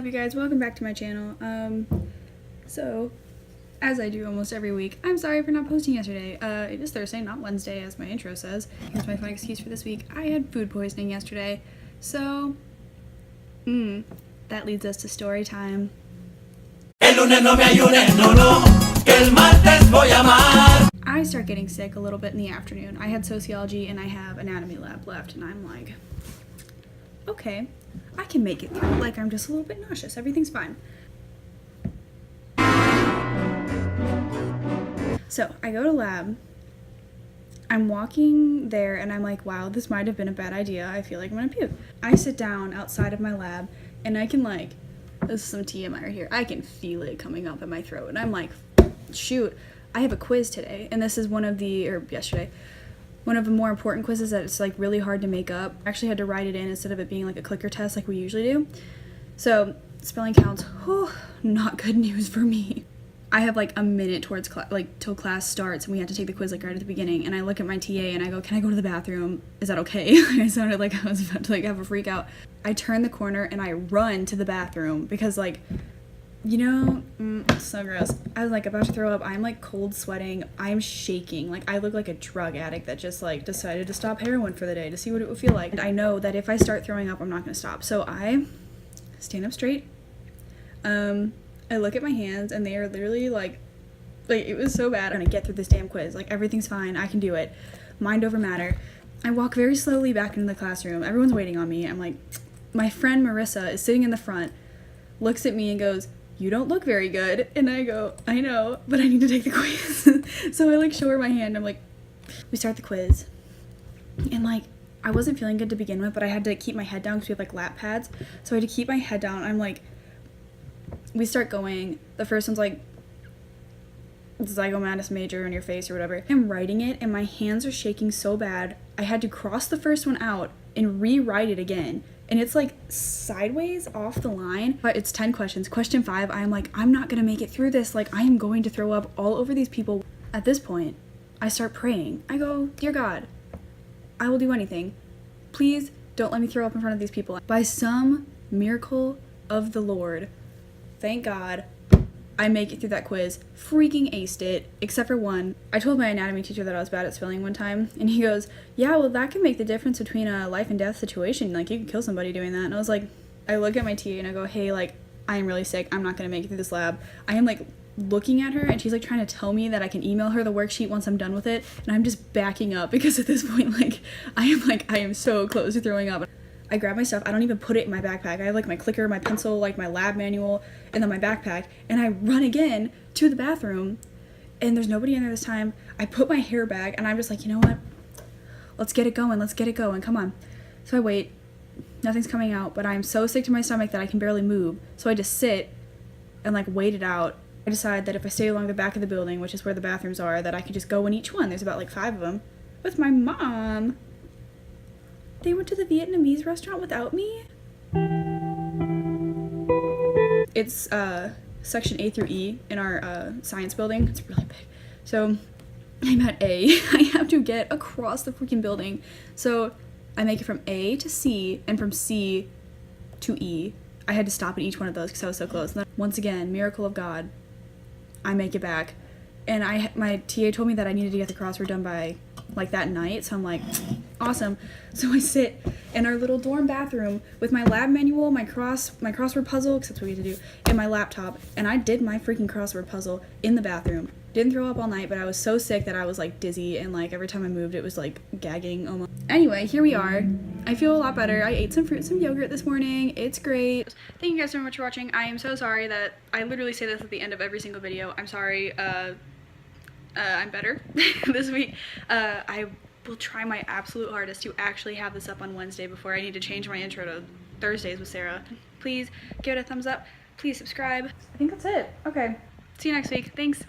you guys? Welcome back to my channel. So, as I do almost every week, I'm sorry for not posting yesterday. It is Thursday, not Wednesday, as my intro says. Here's my fun excuse for this week. I had food poisoning yesterday, so, that leads us to story time. I start getting sick a little bit in the afternoon. I had sociology and I have anatomy lab left, and I'm like, okay, I can make it through. Like, I'm just a little bit nauseous. Everything's fine. So I go to lab. I'm walking there and I'm like, wow, this might have been a bad idea. I feel like I'm gonna puke. I sit down outside of my lab and I can, like, this is some TMI right here, I can feel it coming up in my throat. And I'm like, shoot, I have a quiz today. And this is one of the more important quizzes that it's like really hard to make up. I actually had to write it in instead of it being like a clicker test like we usually do. So spelling counts, not good news for me. I have like a minute towards till class starts, and we have to take the quiz like right at the beginning. And I look at my TA and I go, "Can I go to the bathroom? Is that okay?" I sounded like I was about to like have a freak out. I turn the corner and I run to the bathroom because, like, you know, so gross. I was like about to throw up. I'm like cold sweating. I'm shaking. Like, I look like a drug addict that just like decided to stop heroin for the day to see what it would feel like. And I know that if I start throwing up, I'm not gonna stop. So I stand up straight. I look at my hands and they are literally like it was so bad. I'm gonna get through this damn quiz. Like, everything's fine. I can do it. Mind over matter. I walk very slowly back into the classroom. Everyone's waiting on me. I'm like, my friend Marissa is sitting in the front, looks at me and goes, "You don't look very good." And I go, "I know, but I need to take the quiz." So I like show her my hand. I'm like, we start the quiz. And like, I wasn't feeling good to begin with, but I had to keep my head down because we have like lap pads. So I had to keep my head down. I'm like, we start going. The first one's like, zygomatus major in your face or whatever. I'm writing it and my hands are shaking so bad. I had to cross the first one out and rewrite it again. And it's like sideways off the line, but it's 10 questions. Question 5, I'm like, I'm not gonna make it through this. Like, I am going to throw up all over these people. At this point, I start praying. I go, "Dear God, I will do anything. Please don't let me throw up in front of these people." By some miracle of the Lord, thank God, I make it through that quiz, freaking aced it, except for one. I told my anatomy teacher that I was bad at spelling one time, and he goes, "Yeah, well, that can make the difference between a life and death situation. Like, you can kill somebody doing that." And I was like, I look at my TA and I go, "Hey, like, I am really sick. I'm not gonna make it through this lab." I am like looking at her and she's like trying to tell me that I can email her the worksheet once I'm done with it, and I'm just backing up because at this point, like, I am so close to throwing up. I grab my stuff. I don't even put it in my backpack. I have like my clicker, my pencil, like my lab manual, and then my backpack. And I run again to the bathroom, and there's nobody in there this time. I put my hair back, and I'm just like, you know what? Let's get it going. Let's get it going. Come on. So I wait. Nothing's coming out, but I'm so sick to my stomach that I can barely move. So I just sit and like wait it out. I decide that if I stay along the back of the building, which is where the bathrooms are, that I could just go in each one. There's about like 5 of them. With my mom. They went to the Vietnamese restaurant without me? It's section A through E in our science building. It's really big. So I'm at A. I have to get across the freaking building. So I make it from A to C and from C to E. I had to stop at each one of those because I was so close. And then, once again, miracle of God, I make it back. And my TA told me that I needed to get the crossword done by like that night, so I'm like, awesome. So I sit in our little dorm bathroom with my lab manual, my crossword puzzle, because that's what we had to do, and my laptop, and I did my freaking crossword puzzle in the bathroom. Didn't throw up all night, but I was so sick that I was like dizzy, and like every time I moved it was like gagging almost. Anyway, here we are. I feel a lot better. I ate some fruit, some yogurt this morning. It's great. Thank you guys so much for watching. I am so sorry that I literally say this at the end of every single video. I'm sorry. I'm better this week. I will try my absolute hardest to actually have this up on Wednesday before I need to change my intro to Thursdays with Sarah. Please give it a thumbs up. Please subscribe. I think that's it. Okay. See you next week. Thanks.